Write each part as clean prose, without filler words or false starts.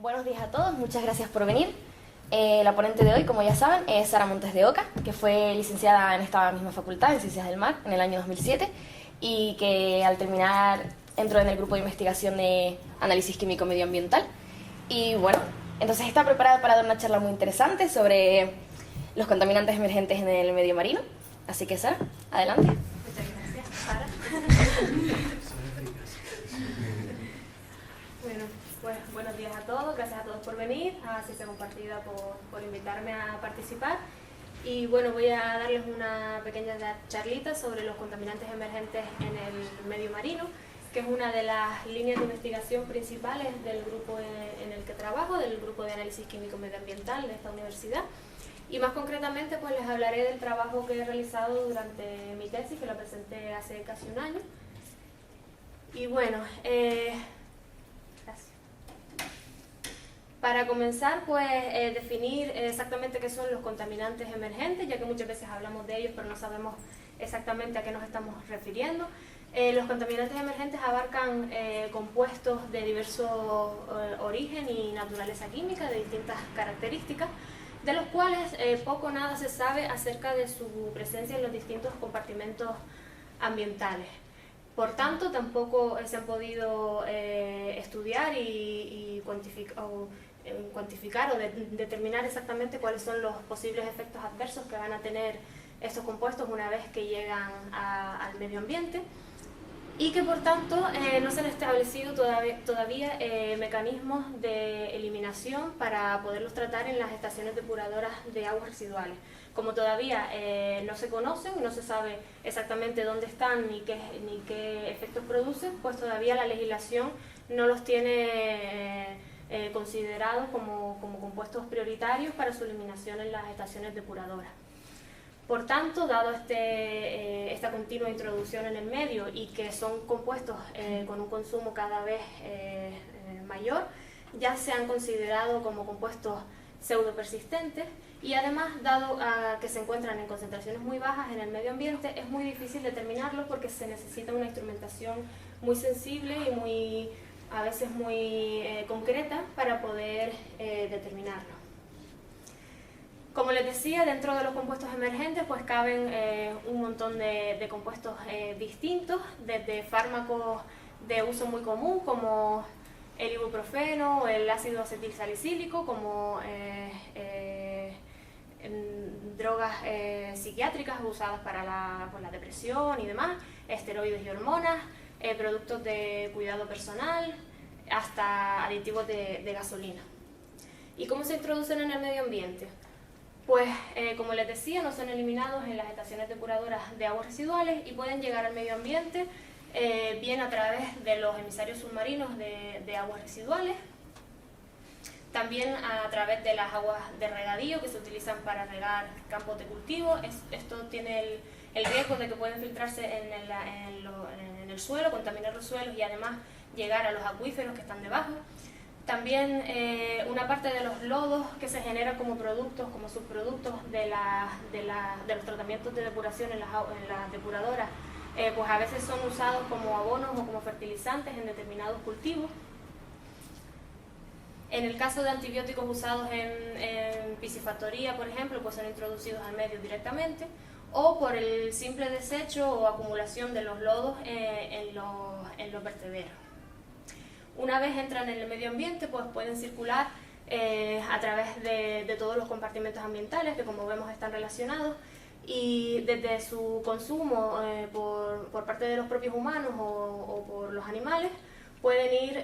Buenos días a todos, muchas gracias por venir. La ponente de hoy, como ya saben, es Sara Montes de Oca, que fue licenciada en esta misma facultad, en Ciencias del Mar, en el año 2007, y que al terminar entró en el grupo de investigación de análisis químico medioambiental. Y bueno, entonces está preparada para dar una charla muy interesante sobre los contaminantes emergentes en el medio marino. Así que Sara, adelante. Muchas gracias, Sara. Bueno, pues buenos días a todos, gracias a todos por venir, a Ciencia Compartida por invitarme a participar. Y bueno, voy a darles una pequeña charlita sobre los contaminantes emergentes en el medio marino, que es una de las líneas de investigación principales del grupo en el que trabajo, del grupo de análisis químico medioambiental de esta universidad. Y más concretamente, pues les hablaré del trabajo que he realizado durante mi tesis, que la presenté hace casi un año. Y bueno, gracias. Para comenzar, pues definir exactamente qué son los contaminantes emergentes, ya que muchas veces hablamos de ellos, pero no sabemos exactamente a qué nos estamos refiriendo. Los contaminantes emergentes abarcan compuestos de diverso origen y naturaleza química, de distintas características, de los cuales poco o nada se sabe acerca de su presencia en los distintos compartimentos ambientales. Por tanto, tampoco se han podido estudiar y cuantificar o determinar exactamente cuáles son los posibles efectos adversos que van a tener estos compuestos una vez que llegan al medio ambiente, y que por tanto no se han establecido todavía mecanismos de eliminación para poderlos tratar en las estaciones depuradoras de aguas residuales. Como todavía no se conocen, no se sabe exactamente dónde están ni qué efectos producen, pues todavía la legislación no los tiene considerados como compuestos prioritarios para su eliminación en las estaciones depuradoras. Por tanto, dado esta continua introducción en el medio y que son compuestos con un consumo cada vez mayor, ya se han considerado como compuestos pseudopersistentes, y además, dado que se encuentran en concentraciones muy bajas en el medio ambiente, es muy difícil determinarlos porque se necesita una instrumentación muy sensible y a veces muy concreta para poder determinarlo. Como les decía, dentro de los compuestos emergentes pues caben un montón de compuestos distintos, desde fármacos de uso muy común como el ibuprofeno, el ácido acetilsalicílico, como drogas psiquiátricas usadas para la depresión y demás, esteroides y hormonas, productos de cuidado personal, hasta aditivos de gasolina. ¿Y cómo se introducen en el medio ambiente? Pues, como les decía, no son eliminados en las estaciones depuradoras de aguas residuales y pueden llegar al medio ambiente bien a través de los emisarios submarinos de aguas residuales, también a través de las aguas de regadío que se utilizan para regar campos de cultivo. Esto tiene el riesgo de que pueden filtrarse en el suelo, contaminar los suelos y además llegar a los acuíferos que están debajo. También una parte de los lodos que se generan como productos, como subproductos de los tratamientos de depuración en las depuradoras, pues a veces son usados como abonos o como fertilizantes en determinados cultivos. En el caso de antibióticos usados en piscifactoría, por ejemplo, pues son introducidos al medio directamente, o por el simple desecho o acumulación de los lodos en los vertederos. Una vez entran en el medio ambiente, pues pueden circular a través de todos los compartimentos ambientales, que como vemos están relacionados, y desde su consumo por parte de los propios humanos o por los animales, pueden ir,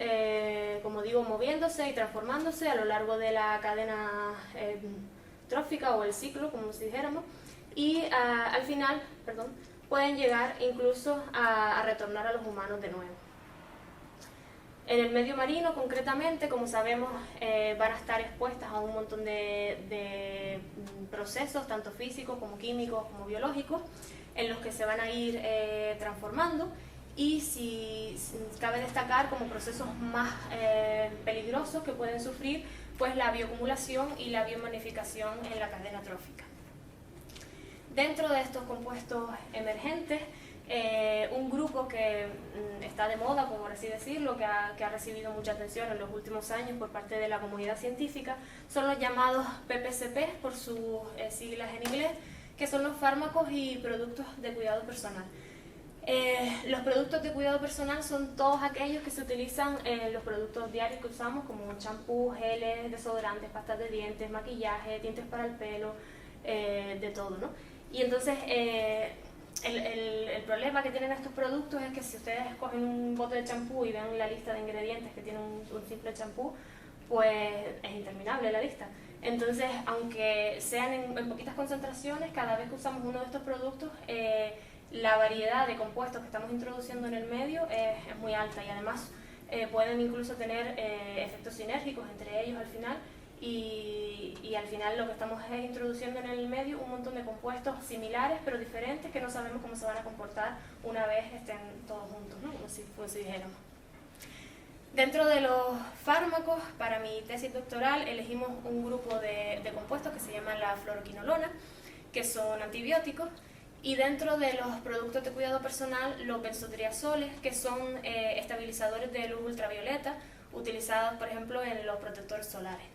como digo, moviéndose y transformándose a lo largo de la cadena trófica o el ciclo, como si dijéramos, y al final, pueden llegar incluso a retornar a los humanos de nuevo. En el medio marino, concretamente, como sabemos, van a estar expuestas a un montón de procesos, tanto físicos como químicos como biológicos, en los que se van a ir transformando, y si cabe destacar como procesos más peligrosos que pueden sufrir, pues la bioacumulación y la biomagnificación en la cadena trófica. Dentro de estos compuestos emergentes Un grupo que está de moda, por así decirlo, que ha recibido mucha atención en los últimos años por parte de la comunidad científica, son los llamados PPCP, por sus siglas en inglés, que son los fármacos y productos de cuidado personal. Los productos de cuidado personal son todos aquellos que se utilizan en los productos diarios que usamos, como champú, geles, desodorantes, pastas de dientes, maquillaje, tintes para el pelo, de todo, ¿no? Y entonces el problema que tienen estos productos es que si ustedes cogen un bote de champú y ven la lista de ingredientes que tiene un simple champú, pues es interminable la lista. Entonces, aunque sean en poquitas concentraciones, cada vez que usamos uno de estos productos, la variedad de compuestos que estamos introduciendo en el medio es muy alta, y además pueden incluso tener efectos sinérgicos entre ellos al final, y al final lo que estamos es introduciendo en el medio un montón de compuestos similares pero diferentes que no sabemos cómo se van a comportar una vez estén todos juntos, ¿no? Como si dijéramos. Dentro de los fármacos, para mi tesis doctoral elegimos un grupo de compuestos que se llaman la fluoroquinolona, que son antibióticos, y dentro de los productos de cuidado personal, los benzotriazoles, que son estabilizadores de luz ultravioleta, utilizados, por ejemplo, en los protectores solares.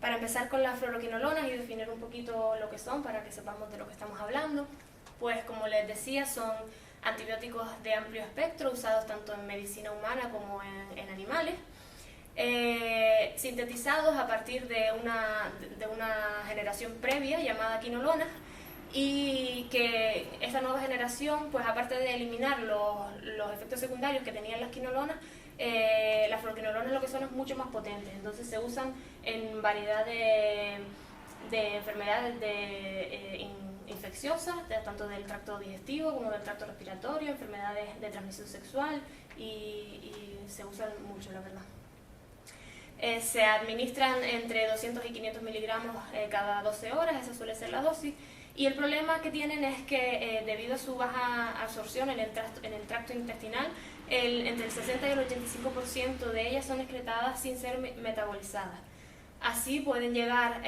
Para empezar con las fluoroquinolonas y definir un poquito lo que son, para que sepamos de lo que estamos hablando, pues como les decía, son antibióticos de amplio espectro, usados tanto en medicina humana como en animales, sintetizados a partir de una generación previa llamada quinolona, y que esta nueva generación, pues aparte de eliminar los efectos secundarios que tenían las quinolonas, las fluoroquinolonas lo que son es mucho más potentes. Entonces se usan en variedad de enfermedades infecciosas, tanto del tracto digestivo como del tracto respiratorio, enfermedades de transmisión sexual, y se usan mucho, la verdad. Se administran entre 200 y 500 miligramos cada 12 horas, esa suele ser la dosis. Y el problema que tienen es que debido a su baja absorción en el tracto intestinal, entre el 60 y el 85% de ellas son excretadas sin ser metabolizadas. Así pueden llegar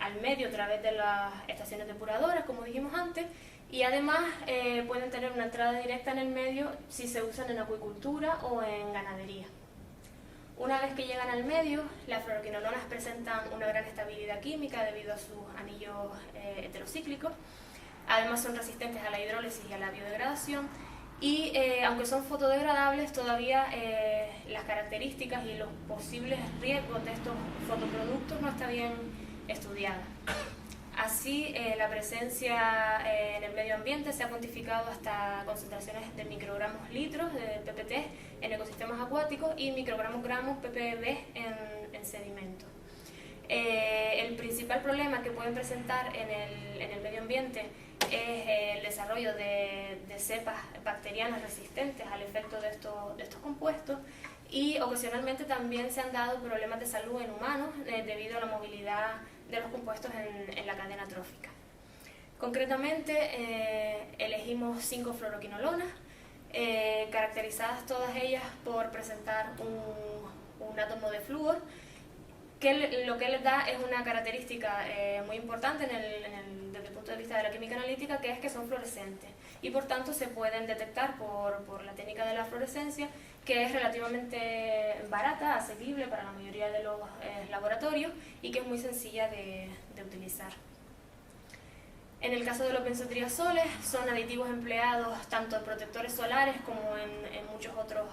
al medio a través de las estaciones depuradoras, como dijimos antes, y además pueden tener una entrada directa en el medio si se usan en acuicultura o en ganadería. Una vez que llegan al medio, las fluoroquinolonas presentan una gran estabilidad química debido a sus anillos heterocíclicos. Además son resistentes a la hidrólisis y a la biodegradación, y aunque son fotodegradables, todavía las características y los posibles riesgos de estos fotoproductos no está bien estudiada. Así, la presencia en el medio ambiente se ha cuantificado hasta concentraciones de microgramos litros de PPT en ecosistemas acuáticos y microgramos gramos ppb en sedimentos. El principal problema que pueden presentar en el medio ambiente es el desarrollo de cepas bacterianas resistentes al efecto de estos compuestos, y ocasionalmente también se han dado problemas de salud en humanos debido a la movilidad de los compuestos en la cadena trófica. Concretamente, elegimos 5 fluoroquinolonas, caracterizadas todas ellas por presentar un átomo de flúor, que lo que les da es una característica muy importante desde el punto de vista de la química analítica, que es que son fluorescentes, y por tanto se pueden detectar por la técnica de la fluorescencia, que es relativamente barata, asequible para la mayoría de los laboratorios, y que es muy sencilla de utilizar. En el caso de los benzotriazoles, son aditivos empleados tanto en protectores solares como en muchos otros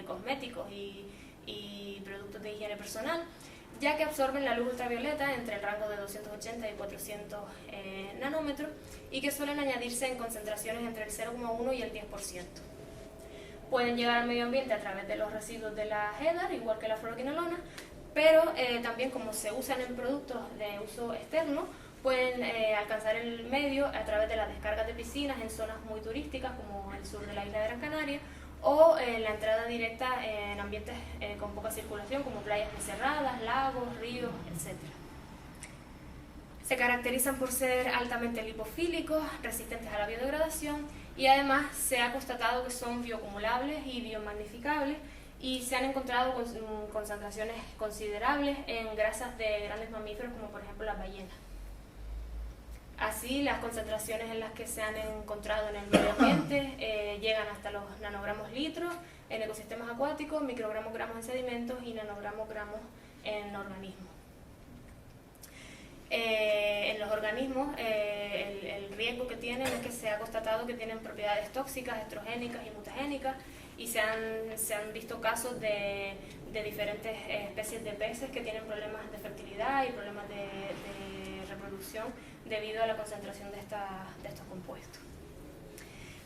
cosméticos y productos de higiene personal, ya que absorben la luz ultravioleta entre el rango de 280 y 400 nanómetros, y que suelen añadirse en concentraciones entre el 0,1 y el 10%. Pueden llegar al medio ambiente a través de los residuos de la HEDAR, igual que la fluoroquinolona, pero también, como se usan en productos de uso externo, pueden alcanzar el medio a través de las descargas de piscinas en zonas muy turísticas como el sur de la isla de Gran Canaria, o la entrada directa en ambientes con poca circulación como playas encerradas, lagos, ríos, etc. Se caracterizan por ser altamente lipofílicos, resistentes a la biodegradación, y además se ha constatado que son bioacumulables y biomagnificables, y se han encontrado concentraciones considerables en grasas de grandes mamíferos como por ejemplo las ballenas. Así, las concentraciones en las que se han encontrado en el medio ambiente llegan hasta los nanogramos litros en ecosistemas acuáticos, microgramos gramos en sedimentos y nanogramos gramos en organismos. En los organismos, el riesgo que tienen es que se ha constatado que tienen propiedades tóxicas, estrogénicas y mutagénicas, y se han visto casos de diferentes especies de peces que tienen problemas de fertilidad y problemas de reproducción debido a la concentración de estos compuestos.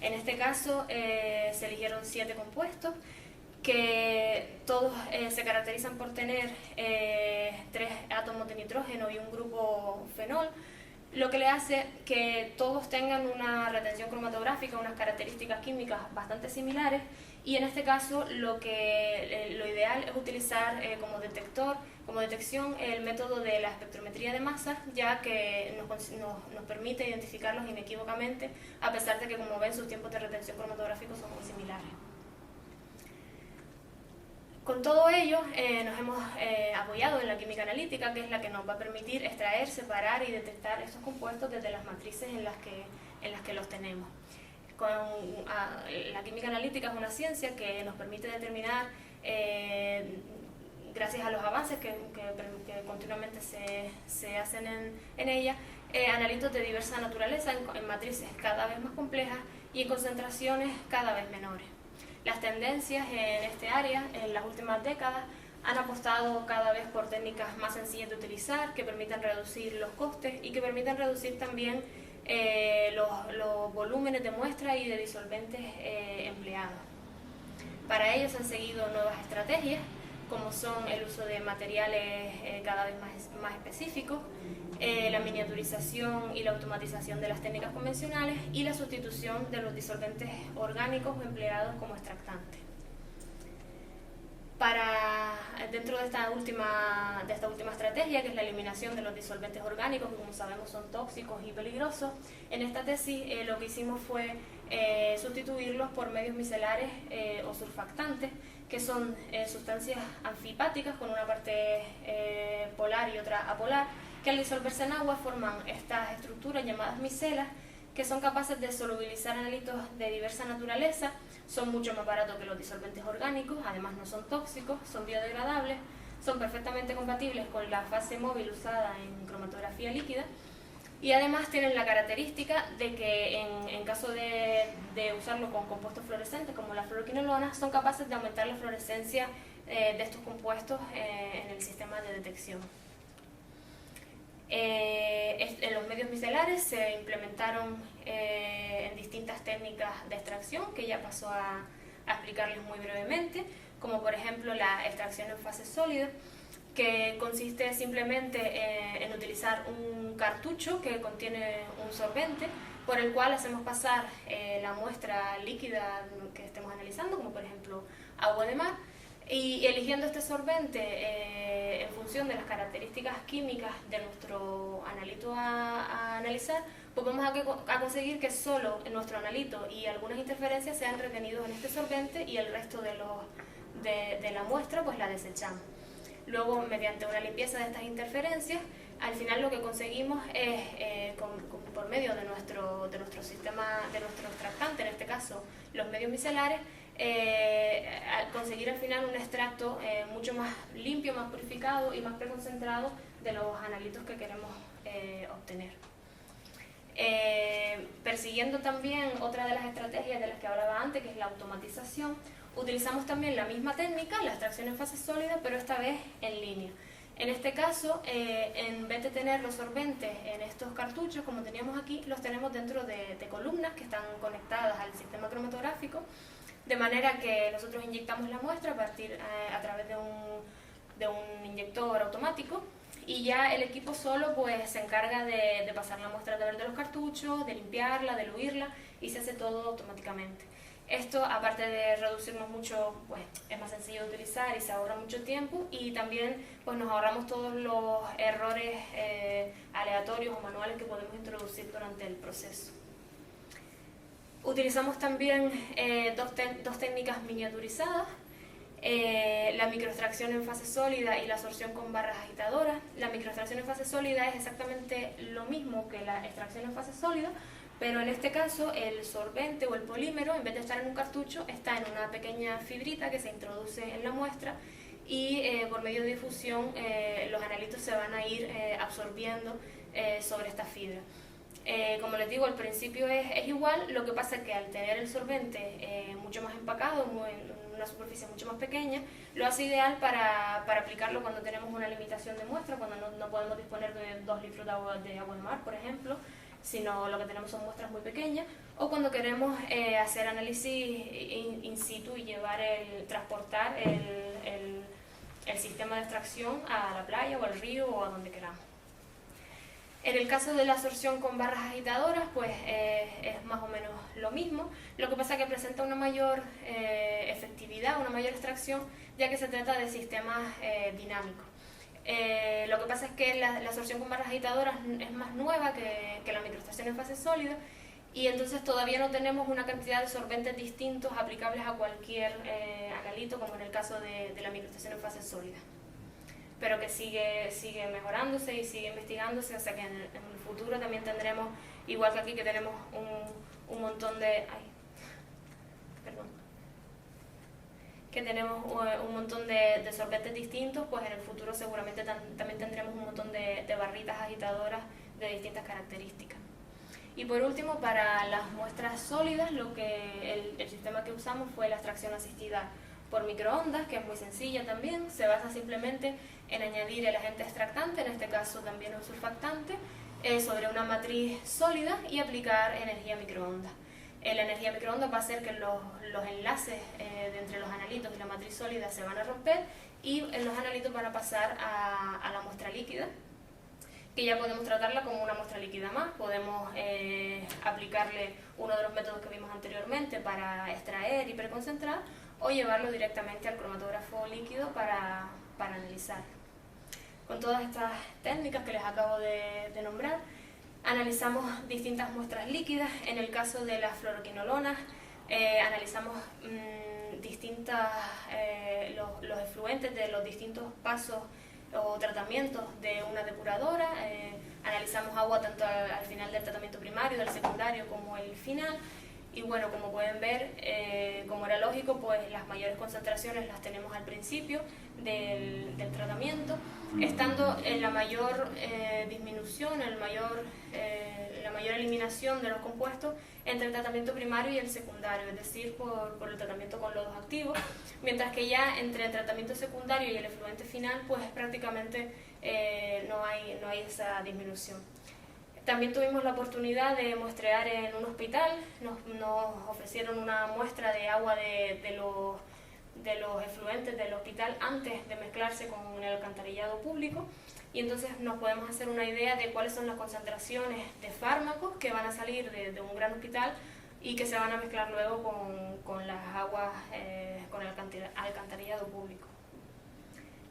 En este caso se eligieron 7 compuestos que todos se caracterizan por tener 3 átomos de nitrógeno y un grupo fenol, lo que le hace que todos tengan una retención cromatográfica, unas características químicas bastante similares, y en este caso lo ideal es utilizar como detección el método de la espectrometría de masas, ya que nos permite identificarlos inequívocamente, a pesar de que, como ven, sus tiempos de retención cromatográficos son muy similares. Con todo ello, nos hemos apoyado en la química analítica, que es la que nos va a permitir extraer, separar y detectar estos compuestos desde las matrices en las que los tenemos. La química analítica es una ciencia que nos permite determinar, gracias a los avances que continuamente se hacen en ella, analitos de diversa naturaleza en matrices cada vez más complejas y en concentraciones cada vez menores. Las tendencias en este área en las últimas décadas han apostado cada vez por técnicas más sencillas de utilizar, que permitan reducir los costes y que permitan reducir también los volúmenes de muestra y de disolventes empleados. Para ello se han seguido nuevas estrategias, como son el uso de materiales cada vez más específicos, la miniaturización y la automatización de las técnicas convencionales y la sustitución de los disolventes orgánicos empleados como extractantes. Dentro de esta última estrategia, que es la eliminación de los disolventes orgánicos, que como sabemos son tóxicos y peligrosos, en esta tesis lo que hicimos fue sustituirlos por medios micelares o surfactantes, que son sustancias anfipáticas con una parte polar y otra apolar, que al disolverse en agua forman estas estructuras llamadas micelas, que son capaces de solubilizar analitos de diversa naturaleza, son mucho más baratos que los disolventes orgánicos, además no son tóxicos, son biodegradables, son perfectamente compatibles con la fase móvil usada en cromatografía líquida, y además tienen la característica de que en caso de usarlo con compuestos fluorescentes como la fluoroquinolona, son capaces de aumentar la fluorescencia de estos compuestos en el sistema de detección. En los medios micelares se implementaron en distintas técnicas de extracción, que ya paso a explicarles muy brevemente, como por ejemplo la extracción en fase sólida, que consiste simplemente en utilizar un cartucho que contiene un sorbente, por el cual hacemos pasar la muestra líquida que estemos analizando, como por ejemplo agua de mar, y eligiendo este sorbente en función de las características químicas de nuestro analito a analizar, pues vamos a conseguir que solo nuestro analito y algunas interferencias sean retenidos en este sorbente, y el resto de la muestra pues la desechamos. Luego, mediante una limpieza de estas interferencias, al final lo que conseguimos es, por medio de nuestro sistema, de nuestro extractante, en este caso los medios micelares, conseguir al final un extracto mucho más limpio, más purificado y más preconcentrado de los analitos que queremos obtener. Persiguiendo también otra de las estrategias de las que hablaba antes, que es la automatización, utilizamos también la misma técnica, la extracción en fase sólida, pero esta vez en línea. En este caso, en vez de tener los sorbentes en estos cartuchos, como teníamos aquí, los tenemos dentro de columnas que están conectadas al sistema cromatográfico, de manera que nosotros inyectamos la muestra a través de un inyector automático, y ya el equipo solo pues se encarga de pasar la muestra a través de los cartuchos, de limpiarla, de diluirla, y se hace todo automáticamente. Esto, aparte de reducirnos mucho, pues es más sencillo de utilizar y se ahorra mucho tiempo, y también pues nos ahorramos todos los errores aleatorios o manuales que podemos introducir durante el proceso. Utilizamos también dos técnicas miniaturizadas. la microextracción en fase sólida y la absorción con barras agitadoras. La microextracción en fase sólida es exactamente lo mismo que la extracción en fase sólida, pero en este caso el sorbente o el polímero, en vez de estar en un cartucho, está en una pequeña fibrita que se introduce en la muestra y por medio de difusión los analitos se van a ir absorbiendo sobre esta fibra. Como les digo, al principio es igual, lo que pasa es que al tener el sorbente mucho más empacado, en una superficie mucho más pequeña, lo hace ideal para aplicarlo cuando tenemos una limitación de muestra, cuando no podemos disponer de 2 litros de agua de mar, por ejemplo, sino lo que tenemos son muestras muy pequeñas, o cuando queremos hacer análisis in situ y transportar el sistema de extracción a la playa o al río o a donde queramos. En el caso de la absorción con barras agitadoras, pues es más o menos lo mismo. Lo que pasa es que presenta una mayor efectividad, una mayor extracción, ya que se trata de sistemas dinámicos. Lo que pasa es que la absorción con barras agitadoras es más nueva que la microextracción en fase sólida, y entonces todavía no tenemos una cantidad de sorbentes distintos aplicables a cualquier analito, como en el caso de la microextracción en fase sólida, pero que sigue mejorándose y sigue investigándose, o sea que en el futuro también tendremos, igual que aquí que tenemos un montón de... que tenemos un montón de sorbentes distintos, pues en el futuro seguramente también tendremos un montón de barritas agitadoras de distintas características. Y por último, para las muestras sólidas, el sistema que usamos fue la extracción asistida por microondas, que es muy sencilla también. Se basa simplemente en añadir el agente extractante, en este caso también un surfactante, sobre una matriz sólida y aplicar energía microondas. La energía microondas va a hacer que los enlaces entre los analitos y la matriz sólida se van a romper, y los analitos van a pasar a la muestra líquida, que ya podemos tratarla como una muestra líquida más. Podemos aplicarle uno de los métodos que vimos anteriormente para extraer y preconcentrar, o llevarlo directamente al cromatógrafo líquido para analizar. Con todas estas técnicas que les acabo de nombrar, analizamos distintas muestras líquidas. En el caso de las fluoroquinolonas, analizamos los efluentes de los distintos pasos o tratamientos de una depuradora. Analizamos agua tanto al final del tratamiento primario, del secundario, como el final. Y bueno, como pueden ver, como era lógico, pues las mayores concentraciones las tenemos al principio del tratamiento, estando en la mayor disminución, la mayor eliminación de los compuestos entre el tratamiento primario y el secundario, es decir, por el tratamiento con lodos activos, mientras que ya entre el tratamiento secundario y el efluente final, pues prácticamente no hay esa disminución. También tuvimos la oportunidad de muestrear en un hospital. Nos ofrecieron una muestra de agua de los efluentes del hospital antes de mezclarse con el alcantarillado público, y entonces nos podemos hacer una idea de cuáles son las concentraciones de fármacos que van a salir de un gran hospital y que se van a mezclar luego con las aguas, con el alcantarillado público.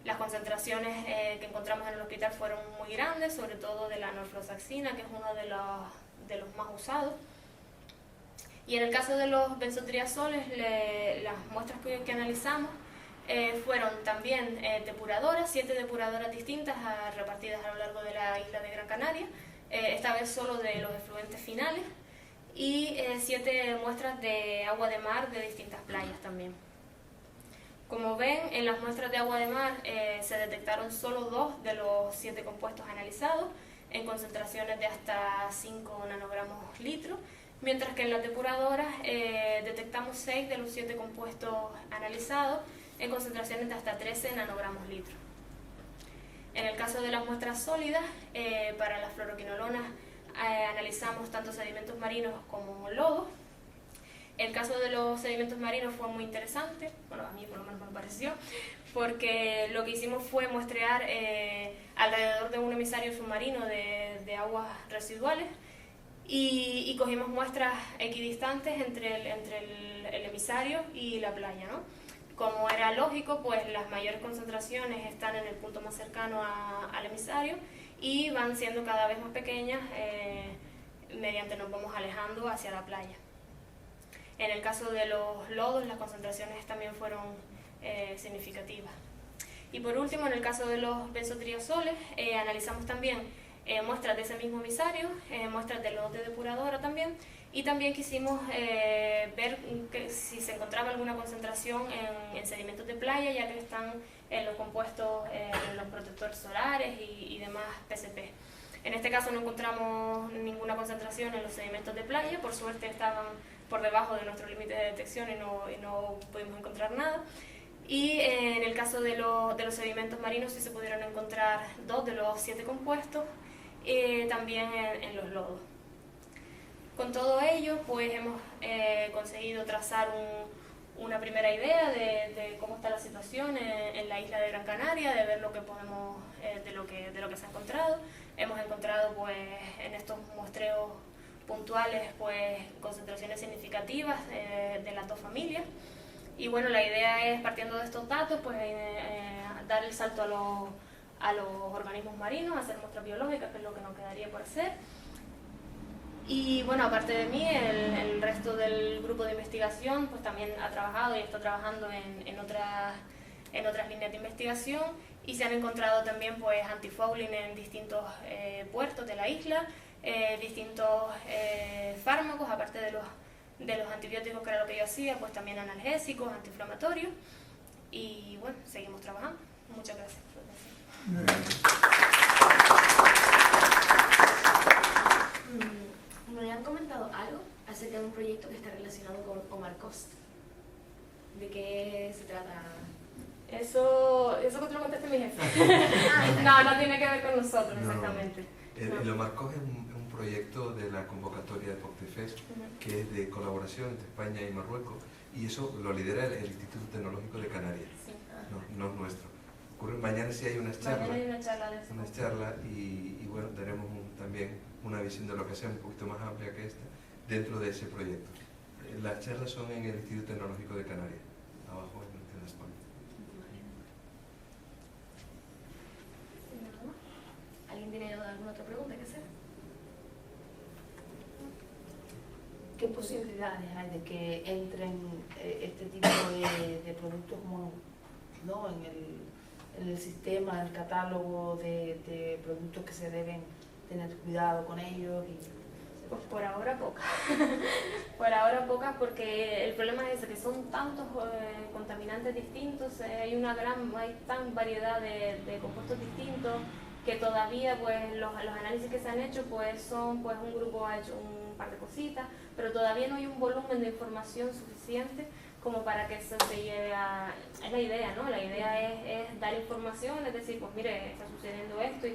Las concentraciones que encontramos en el hospital fueron muy grandes, sobre todo de la norfloxacina, que es uno de los más usados. Y en el caso de los benzotriazoles, las muestras que analizamos fueron también depuradoras, 7 depuradoras distintas repartidas a lo largo de la isla de Gran Canaria, esta vez solo de los efluentes finales, y 7 muestras de agua de mar de distintas playas también. Como ven, en las muestras de agua de mar se detectaron solo 2 de los 7 compuestos analizados, en concentraciones de hasta 5 nanogramos litro, mientras que en las depuradoras detectamos 6 de los 7 compuestos analizados, en concentraciones de hasta 13 nanogramos litro. En el caso de las muestras sólidas, para las fluoroquinolonas analizamos tanto sedimentos marinos como lodos. El caso de los sedimentos marinos fue muy interesante, bueno, a mí por lo menos me pareció, porque lo que hicimos fue muestrear alrededor de un emisario submarino de aguas residuales, y cogimos muestras equidistantes entre el emisario y la playa, ¿no? Como era lógico, pues las mayores concentraciones están en el punto más cercano al emisario y van siendo cada vez más pequeñas mediante nos vamos alejando hacia la playa. En el caso de los lodos, las concentraciones también fueron significativas. Y por último, en el caso de los benzotriazoles, analizamos también muestras de ese mismo emisario, muestras de lodo de depuradora también, y también quisimos ver si se encontraba alguna concentración en sedimentos de playa, ya que están en los compuestos, en los protectores solares y demás PCP. En este caso no encontramos ninguna concentración en los sedimentos de playa, por suerte estaban por debajo de nuestro límite de detección y no pudimos encontrar nada. Y en el caso de los sedimentos marinos sí se pudieron encontrar 2 de los 7 compuestos, también en los lodos. Con todo ello, pues hemos conseguido trazar una primera idea de cómo está la situación en la isla de Gran Canaria, de ver lo que podemos, de lo que se ha encontrado. Hemos encontrado, pues, en estos muestreos puntuales, pues, concentraciones significativas de las 2 familias. Y bueno, la idea es, partiendo de estos datos, pues dar el salto a los organismos marinos, hacer muestras biológicas, que es lo que nos quedaría por hacer. Y bueno, aparte de mí, el resto del grupo de investigación pues también ha trabajado y está trabajando en otras líneas de investigación, y se han encontrado también pues antifouling en distintos puertos de la isla, distintos fármacos, aparte de los antibióticos, que era lo que yo hacía, pues también analgésicos, antiinflamatorios, y bueno, seguimos trabajando. Muchas gracias por la atención. ¿Me han comentado algo acerca de un proyecto que está relacionado con Omar Cost? ¿De qué se trata? Eso que te lo conteste mi jefe. No tiene que ver con nosotros, exactamente. El Omar Cost es un proyecto de la convocatoria de POCTEFES, que es de colaboración entre España y Marruecos, y eso lo lidera el Instituto Tecnológico de Canarias, Sí. no es nuestro. Mañana sí hay unas charlas, Mañana hay una charla de eso. y bueno, tenemos también una visión de lo que sea un poquito más amplia que esta dentro de ese proyecto. Las charlas son en el Instituto Tecnológico de Canarias, abajo en la España. ¿Alguien tiene alguna otra pregunta que hacer? ¿Qué posibilidades hay de que entren este tipo de productos como, ¿no? en el sistema, en el catálogo de productos que se deben tener cuidado con ellos? Pues por ahora pocas. Por ahora pocas, porque el problema es ese, que son tantos contaminantes distintos, hay tan variedad de compuestos distintos, que todavía pues los análisis que se han hecho pues son, pues un grupo ha hecho un par de cositas, pero todavía no hay un volumen de información suficiente como para que eso se lleve a... Es la idea, ¿no? La idea es dar información, es decir, pues mire, está sucediendo esto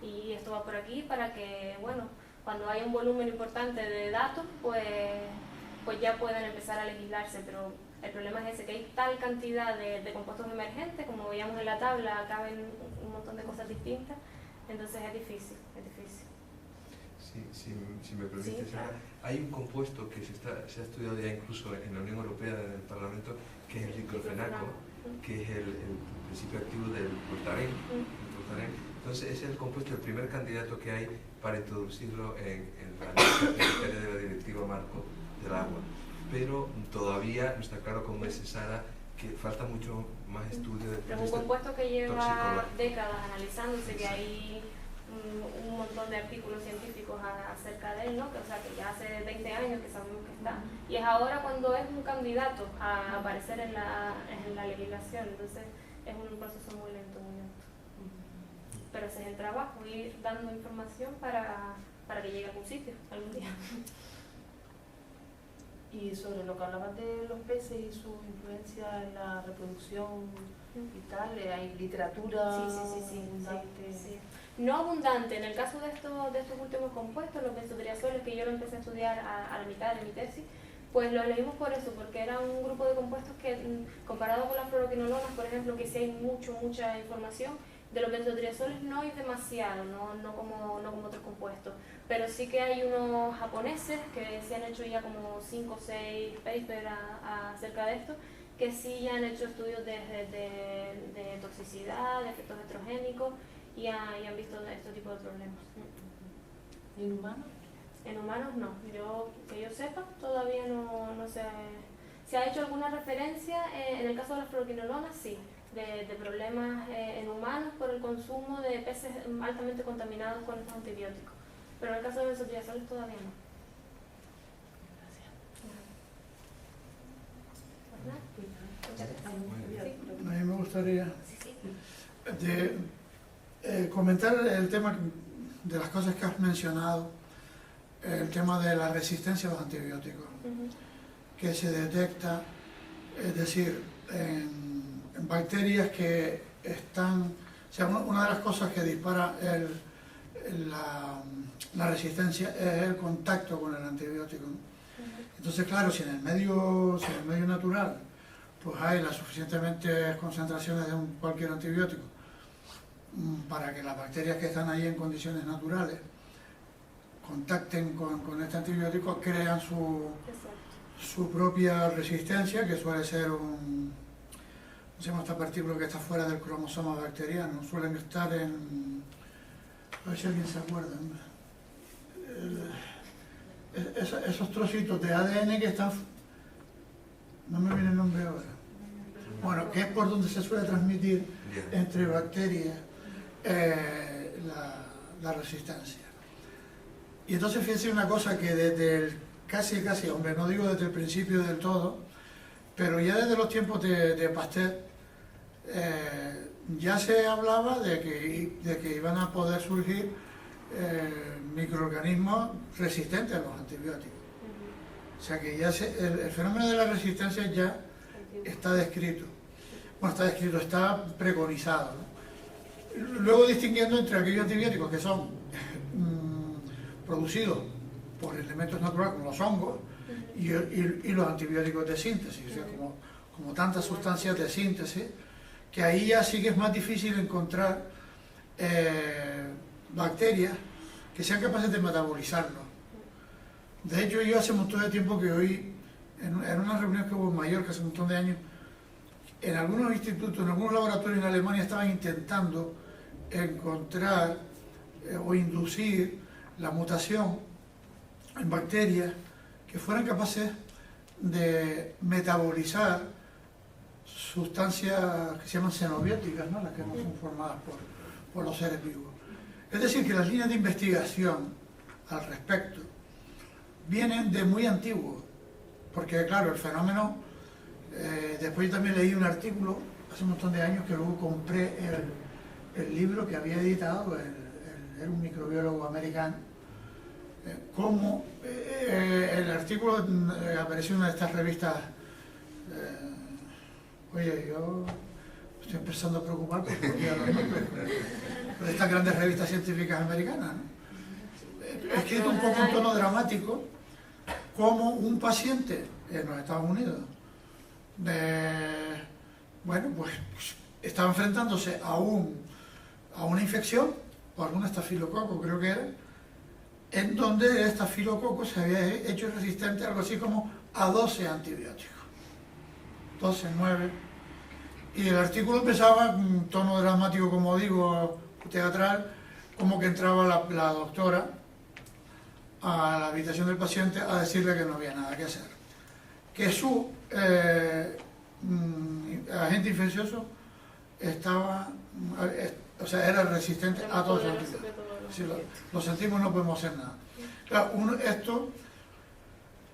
y esto va por aquí, para que, bueno, cuando haya un volumen importante de datos, pues ya puedan empezar a legislarse, pero el problema es ese, que hay tal cantidad de compuestos emergentes, como veíamos en la tabla, caben un montón de cosas distintas, entonces es difícil. Sí, si me permite, Sí, claro. Hay un compuesto que se ha estudiado ya incluso en la Unión Europea, en el Parlamento, que es el diclofenaco, que es el principio activo del glutaren. Entonces ese es el compuesto, el primer candidato que hay para introducirlo en la ley de la Directiva Marco del Agua. Pero todavía no está claro, como dice Sara, que falta mucho más estudio de Es un compuesto que lleva décadas analizándose, que hay un montón de artículos científicos acerca de él, ¿no? O sea, que ya hace 20 años que sabemos que está. Y es ahora cuando es un candidato a aparecer en la legislación, entonces es un proceso muy lento. Pero ese es el trabajo, ir dando información para que llegue a algún sitio algún día. Y sobre lo que hablabas de los peces y su influencia en la reproducción y tal, ¿hay literatura abundante? Sí. No abundante. En el caso de estos últimos compuestos, los benzotriazoles, que yo lo empecé a estudiar a la mitad de mi tesis, pues lo elegimos por eso, porque era un grupo de compuestos que, comparado con las fluoroquinolonas, por ejemplo, que sí hay mucha información. De los benzotriazoles no hay demasiado, no como otros compuestos, pero sí que hay unos japoneses que se han hecho ya como 5 o 6 papers acerca de esto, que sí ya han hecho estudios de toxicidad, de efectos estrogénicos, y han visto este tipo de problemas. ¿Y en humanos? En humanos no, que yo sepa, todavía no ¿Se ha hecho alguna referencia en el caso de las fluoroquinolonas? Sí, de problemas en humanos por el consumo de peces altamente contaminados con estos antibióticos. Pero en el caso de benzotriazoles todavía no. A mí me gustaría comentar el tema de las cosas que has mencionado, el tema de la resistencia a los antibióticos, que se detecta, es decir, en bacterias que están, o sea, una de las cosas que dispara la resistencia es el contacto con el antibiótico. Entonces, claro, si en el medio natural pues hay las suficientemente concentraciones de cualquier antibiótico para que las bacterias que están ahí en condiciones naturales contacten con este antibiótico, crean su propia resistencia, que suele ser ¿cómo se llama esta partícula que está fuera del cromosoma bacteriano? Suelen estar en... A ver si alguien se acuerda. Esos trocitos de ADN que están... No me viene el nombre ahora. Bueno, que es por donde se suele transmitir entre bacterias la resistencia. Y entonces fíjense una cosa, que desde el casi, hombre, no digo desde el principio del todo, pero ya desde los tiempos de Pasteur ya se hablaba de que iban a poder surgir microorganismos resistentes a los antibióticos. O sea que ya el fenómeno de la resistencia ya está descrito. Bueno, está preconizado, ¿no? Luego distinguiendo entre aquellos antibióticos que son producidos por elementos naturales como los hongos y los antibióticos de síntesis, o sea, como tantas sustancias de síntesis, que ahí ya sí que es más difícil encontrar bacterias que sean capaces de metabolizarlo. De hecho, yo hace un montón de tiempo que oí, en una reunión que hubo en Mallorca hace un montón de años, en algunos institutos, en algunos laboratorios en Alemania estaban intentando encontrar o inducir la mutación en bacterias que fueran capaces de metabolizar sustancias que se llaman xenobióticas, ¿no? Las que no son formadas por los seres vivos. Es decir, que las líneas de investigación al respecto vienen de muy antiguo, porque claro, el fenómeno, después yo también leí un artículo hace un montón de años que luego compré el libro que había editado, era un microbiólogo americano, como el artículo apareció en una de estas revistas, oye, yo estoy empezando a preocupar por de estas grandes revistas científicas americanas, ¿no? Escrito un poco en tono dramático, como un paciente en los Estados Unidos, bueno, pues estaba enfrentándose a una infección por un estafilococo, creo que era, en donde el estafilococo se había hecho resistente algo así como a 12 antibióticos. 12, 9. Y el artículo empezaba en un tono dramático, como digo, teatral, como que entraba la doctora a la habitación del paciente a decirle que no había nada que hacer. Que su agente infeccioso estaba, o sea, era resistente a todos los antibióticos. Si lo sentimos, no podemos hacer nada. Claro, esto,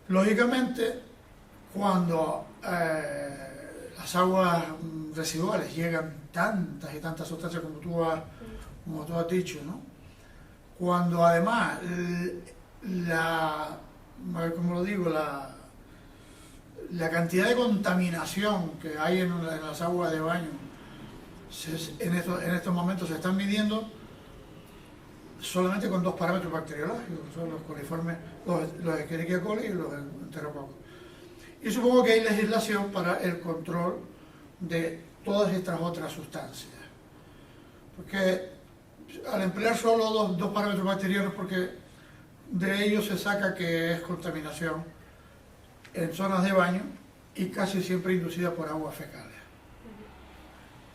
lógicamente, cuando las aguas residuales llegan tantas y tantas sustancias como tú has dicho, ¿no? Cuando además a ver cómo lo digo, la cantidad de contaminación que hay en las aguas de baño en estos momentos se están midiendo solamente con dos parámetros bacteriológicos, que son los coliformes, los Escherichia coli y los enterococos. Y supongo que hay legislación para el control de todas estas otras sustancias. Porque al emplear solo dos parámetros bacterianos, porque de ellos se saca que es contaminación en zonas de baño y casi siempre inducida por aguas fecales.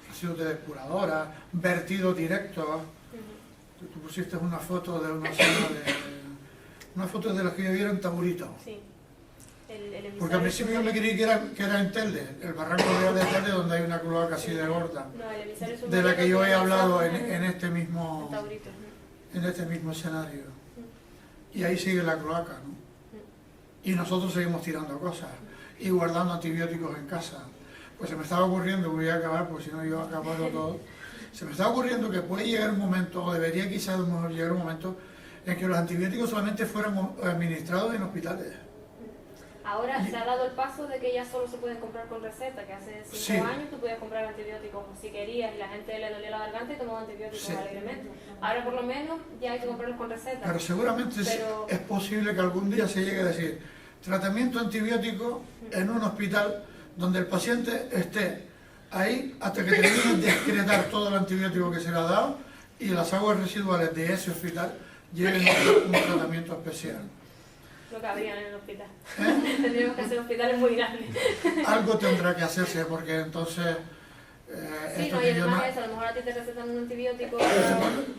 Residuos de depuradora, vertidos directos. Tú pusiste una foto de una zona una foto de las que yo vi en Taburito. Sí. el emisario. Porque al principio yo me creí que era en Telde, el barranco real de Telde, donde hay una cloaca así de gorda, No, el emisario de la que yo he hablado en en este mismo escenario. Y ahí sigue la cloaca, ¿no? Y nosotros seguimos tirando cosas y guardando antibióticos en casa. Pues se me estaba ocurriendo, voy a acabar, porque si no yo acabo todo, se me estaba ocurriendo que puede llegar un momento, o debería quizás a lo mejor llegar un momento, en que los antibióticos solamente fueran administrados en hospitales. Ahora se ha dado el paso de que ya solo se pueden comprar con receta, que hace 5 años tú podías comprar antibióticos si querías y la gente le dolía la garganta y tomaba antibióticos alegremente. Ahora por lo menos ya hay que comprarlos con receta. Pero seguramente es posible que algún día se llegue a decir tratamiento antibiótico en un hospital donde el paciente esté ahí hasta que termine de excretar todo el antibiótico que se le ha dado y las aguas residuales de ese hospital lleguen a un tratamiento especial. No cabrían en el hospital. Tendríamos que hacer hospitales muy grandes. Algo tendrá que hacerse porque entonces... sí, no, y además eso, a lo mejor a ti te recetan un antibiótico para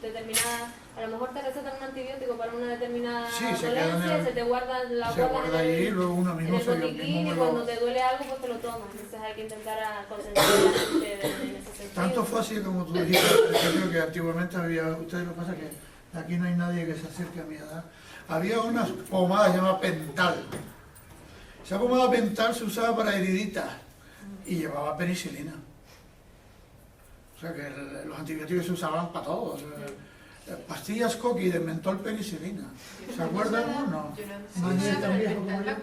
determinada... A lo mejor te recetan un antibiótico para una determinada dolencia, se te guarda la guarda ahí y luego uno mismo en el botiquín y cuando te duele algo pues te lo tomas. Entonces hay que intentar concentrar a la gente en ese sentido. Tanto fue así como tú dijiste, yo creo que antiguamente había... Ustedes lo que pasa es que aquí no hay nadie que se acerque a mi edad. Había una pomada llamada Pental. Esa pomada Pental se usaba para heriditas y llevaba penicilina. O sea que los antibióticos se usaban para todo. Pastillas Coqui de mentol penicilina. ¿Se acuerdan o no? Yo no tan viejo como yo.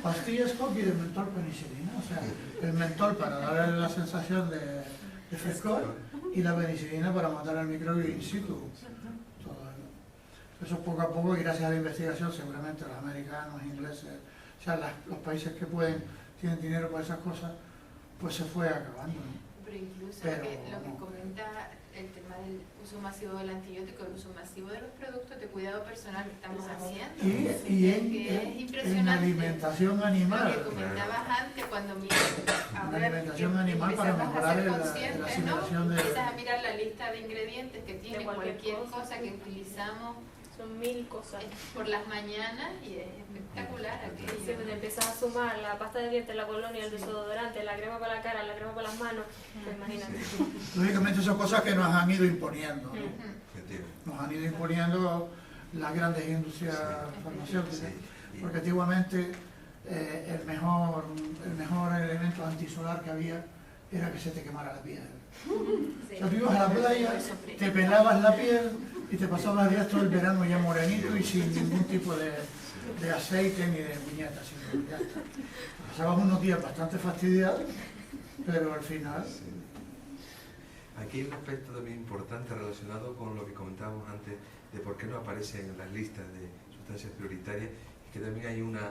Pastillas Coqui de mentol penicilina. O sea, el mentol para darle la sensación de frescor y la penicilina para matar al microbio in situ. Eso poco a poco, y gracias a la investigación, seguramente los americanos, ingleses, o sea, los países que tienen dinero para esas cosas, pues se fue acabando, ¿no? Pero incluso Pero, lo que comenta el tema del uso masivo del antibiótico, el uso masivo de los productos de cuidado personal que estamos haciendo. Y en alimentación animal. Lo que comentabas antes, cuando ahora alimentación animal para mejorar la asimilación de... Empiezas a mirar la lista de ingredientes que tiene cualquier cosa que utilizamos. Son 1000 cosas. Por las mañanas y es espectacular aquello. Sí, te empiezas a sumar la pasta de dientes, la colonia, el desodorante, la crema para la cara, la crema para las manos, pues imagínate. Lógicamente son cosas que nos han ido imponiendo, ¿no? Nos han ido imponiendo las grandes industrias farmacéuticas, porque antiguamente el mejor elemento antisolar que había era que se te quemara la piel. O sea, tú ibas a la playa, te pelabas la piel y te pasabas días todo el verano ya morenito y sin ningún tipo de aceite ni de puñetas, sino ya está. Pasabas unos días bastante fastidiados, pero al final... Aquí hay un aspecto también importante relacionado con lo que comentábamos antes de por qué no aparecen en las listas de sustancias prioritarias, y que también hay unos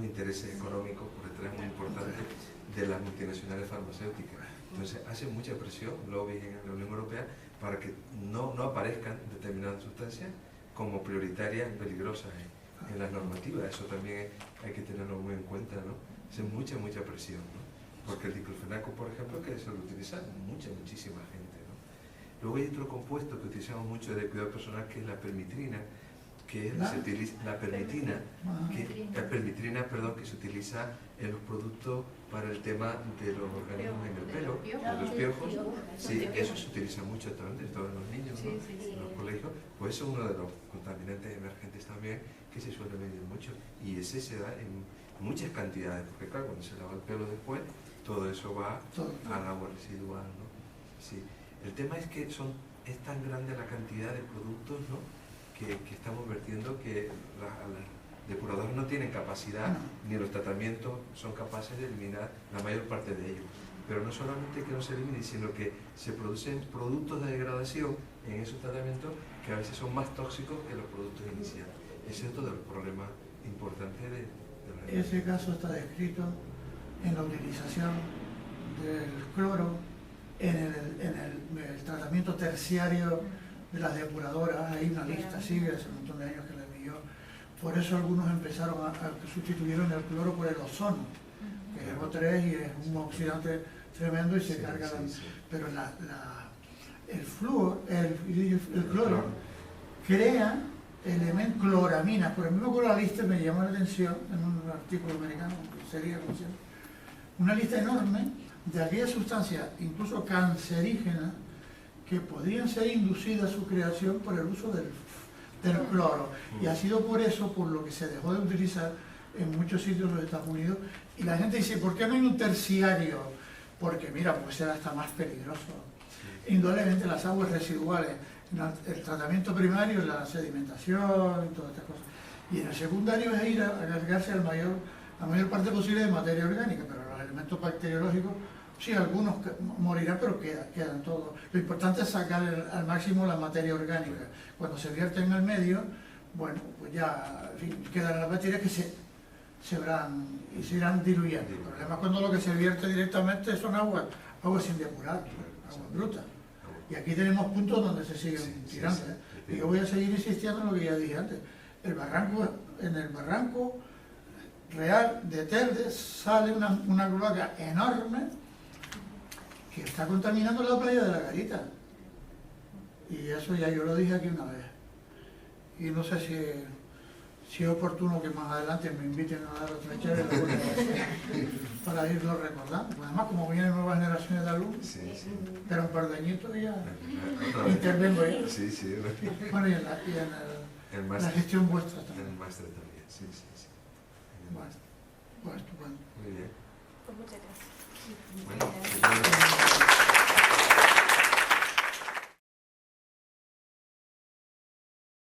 intereses económicos por detrás muy importantes de las multinacionales farmacéuticas. Entonces hacen mucha presión, lobbies en la Unión Europea, para que no aparezcan determinadas sustancias como prioritarias peligrosas en las normativas. Eso también hay que tenerlo muy en cuenta, ¿no? Hacen mucha presión, ¿no? Porque el diclofenaco, por ejemplo, que se lo utiliza muchísima gente, ¿no? Luego hay otro compuesto que utilizamos mucho de cuidado personal, que es la permitrina, que se utiliza, que se utiliza en los productos para el tema de los organismos en el pelo, de los piojos. Sí, eso se utiliza mucho actualmente, todos los niños, ¿no? En los colegios. Pues eso es uno de los contaminantes emergentes también que se suele medir mucho, y ese se da en muchas cantidades, porque claro, cuando se lava el pelo después, todo eso va al agua residual, ¿no? Sí. El tema es que es tan grande la cantidad de productos, ¿no?, que estamos vertiendo, que las depuradoras no tienen capacidad, ni los tratamientos son capaces de eliminar la mayor parte de ellos. Pero no solamente que no se eliminen, sino que se producen productos de degradación en esos tratamientos que a veces son más tóxicos que los productos iniciales. Ese es otro de los problemas importantes de la... Ese caso está descrito en la utilización del cloro en el tratamiento terciario de las depuradoras. Hay una lista, sigue hace un montón de años que la vi yo. Por eso algunos empezaron a sustituyeron el cloro por el ozono, que es O3 y es un oxidante tremendo y se carga. Pero el flúor, el cloro, crea cloraminas. Por ejemplo, con la lista me llamó la atención en un artículo americano, sería una lista enorme de aquellas sustancias, incluso cancerígenas, que podrían ser inducidas a su creación por el uso del cloro. Y ha sido por eso por lo que se dejó de utilizar en muchos sitios de los Estados Unidos. Y la gente dice, ¿por qué no hay un terciario? Porque mira, puede ser hasta más peligroso. Indudablemente las aguas residuales, el tratamiento primario es la sedimentación y todas estas cosas. Y en el secundario es ir a cargarse la mayor parte posible de materia orgánica, pero los elementos bacteriológicos, sí, algunos morirán, pero quedan todos. Lo importante es sacar al máximo la materia orgánica. Cuando se vierte en el medio, bueno, pues ya en fin, quedan las bacterias que se irán diluyendo. El problema es cuando lo que se vierte directamente son aguas sin depurar, aguas brutas. Y aquí tenemos puntos donde se siguen tirando. Y yo voy a seguir insistiendo en lo que ya dije antes. En el barranco real de Telde sale una cloaca enorme que está contaminando la playa de la Garita. Y eso ya yo lo dije aquí una vez. Y no sé si es oportuno que más adelante me inviten a dar otra charla para irlo recordando. Además, como vienen nuevas generaciones de alumnos, pero un par de añitos ya intervengo ya. Sí. Bueno, y en la gestión vuestra también. En el máster también, sí. Bueno, estupendo. Muy bien. Pues muchas gracias. Bueno,